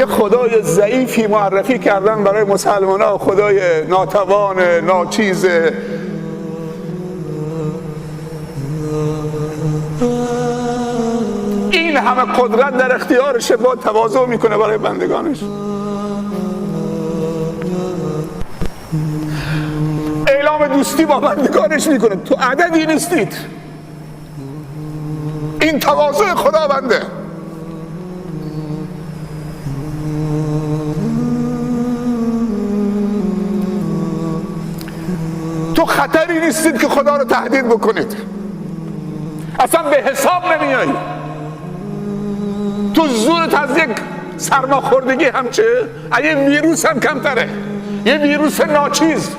یه خدای ضعیفی معرفی کردن برای مسلمان ها، خدای ناتوان ناچیز. این همه قدرت در اختیارشه، با تواضع میکنه برای بندگانش. اعلام دوستی با بندگانش میکنه، تو عددی نیستید. این تواضع خداونده. تو خطری نیستید که خدا رو تهدید بکنید، اصلا به حساب نمیایی. تو زورت از یک سرماخوردگی همچه، یه ویروس هم کمتره، یه ویروس ناچیز.